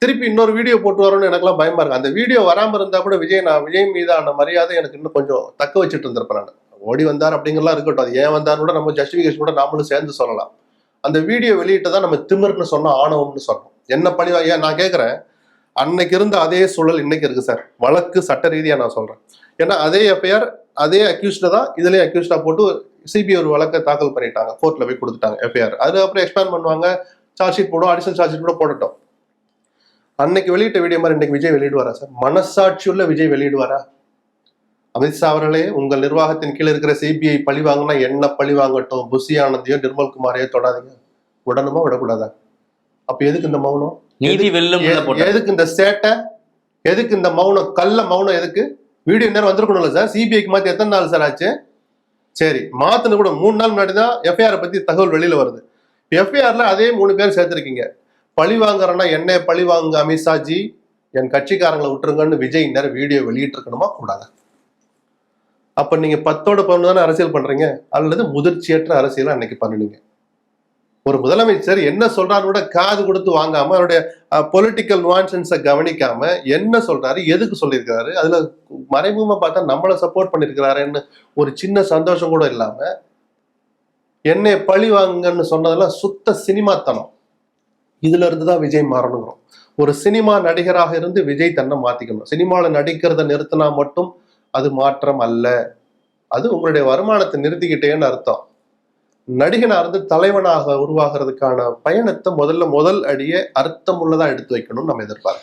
திருப்பி இன்னொரு வீடியோ போட்டு வரோம்னு எனக்குலாம் பயமா இருக்கு. அந்த வீடியோ வராம இருந்தா கூட விஜய் மீதான மரியாதை எனக்கு இன்னும் கொஞ்சம் தக்க வச்சுட்டு இருந்திருப்பேன் நான். ஓடி வந்தார் அப்படிங்கறலாம் இருக்கட்டும், அது ஏன் வந்தார் கூட நம்ம ஜஸ்டிபிகேஷன் கூட நாமளும் சேர்ந்து சொல்லலாம். அந்த வீடியோ வெளியிட்டதான் நம்ம திமிர்னு சொன்னோம், ஆணவம்னு சொன்னோம். என்ன பழி ஏன் நான் கேட்கறேன், அன்னைக்கு இருந்த அதே சூழல் இன்னைக்கு இருக்கு சார். வழக்கு சட்ட ரீதியா நான் சொல்றேன். ஏன்னா அதே எஃப்ஐஆர் அதே அக்யூஸ்ட தான் இதுலயே அக்யூஸ்டா போட்டு சிபிஐ ஒரு வழக்கை தாக்கல் பண்ணிட்டாங்க, கோர்ட்ல போய் கொடுத்துட்டாங்க எஃப்ஐஆர். அதுக்கப்புறம் எக்ஸ்பேண்ட் பண்ணுவாங்க, சார்ஜ் ஷீட் போடும், அடிஷனல் சார்ஜ் ஷீட் கூட போடட்டும். அன்னைக்கு வெளியிட்ட வீடியோ மாதிரி இன்னைக்கு விஜய் வெளியிடுவாரா சார்? மனசாட்சியுள்ள விஜய் வெளியிடுவாரா? அமித்ஷா அவர்களே, உங்கள் நிர்வாகத்தின் கீழே இருக்கிற சிபிஐ பழி வாங்கினா என்ன பழி வாங்கட்டும், புஷி ஆனந்தையோ நிர்மல் குமாரையோ தொடாதீங்க. விடணுமா விடக்கூடாதா? அப்ப எதுக்கு இந்த மௌனம்? நீதி வெல்லும். எதுக்கு இந்த சேட்டை? எதுக்கு இந்த மௌனம்? கள்ள மௌனம் எதுக்கு? வீடியோ நேரம் வந்திருக்கணும்ல சார். சிபிஐக்கு மாத்தி எத்தனை நாள் சார் ஆச்சு? சரி, மாத்தின கூட 3 நாள் முன்னாடி தான் எஃப்ஐஆர் பத்தி தகவல் வெளியில வருது. எஃப்ஐஆர்ல அதே 3 பேர் சேர்த்திருக்கீங்க. பழி வாங்குறேன்னா என்ன பழி வாங்க அமித்ஷாஜி, என் கட்சிக்காரங்களை விட்டுருங்கன்னு விஜய் நேரம் வீடியோ வெளியிட்டு இருக்கணுமா கூடாது? அப்ப நீங்க 10ஓட 11 தானே அரசியல் பண்றீங்க, அல்லது முதிர்ச்சியற்ற அரசியல் அன்னைக்கு பண்ணுனீங்க. ஒரு முதலமைச்சர் என்ன சொல்றாரு கூட காது கொடுத்து வாங்காம, அவருடைய பொலிட்டிக்கல் நுவான்சன்ஸை கவனிக்காம என்ன சொல்றாரு, எதுக்கு சொல்லியிருக்கிறாரு, அதுல மறைமுகமா பார்த்தா நம்மளை சப்போர்ட் பண்ணிருக்கிறாருன்னு ஒரு சின்ன சந்தோஷம் கூட இல்லாம என்னை பழி வாங்குங்கன்னு சொன்னதெல்லாம் சுத்த சினிமாத்தனம். இதுல இருந்துதான் விஜய் மாறணுங்கிறோம். ஒரு சினிமா நடிகராக இருந்து விஜய் தன்னை மாத்திக்கணும். சினிமாவில் நடிக்கிறத நிறுத்தினா மட்டும் அது மாற்றம் அல்ல, அது உங்களுடைய வருமானத்தை நிறுத்திக்கிட்டேன்னு அர்த்தம். நடிகனா இருந்து தலைவனாக உருவாகிறதுக்கான பயணத்தை முதல் அடியே அர்த்தம் உள்ளதா எடுத்து வைக்கணும்னு நம்ம எதிர்பார்க்கிறோம்.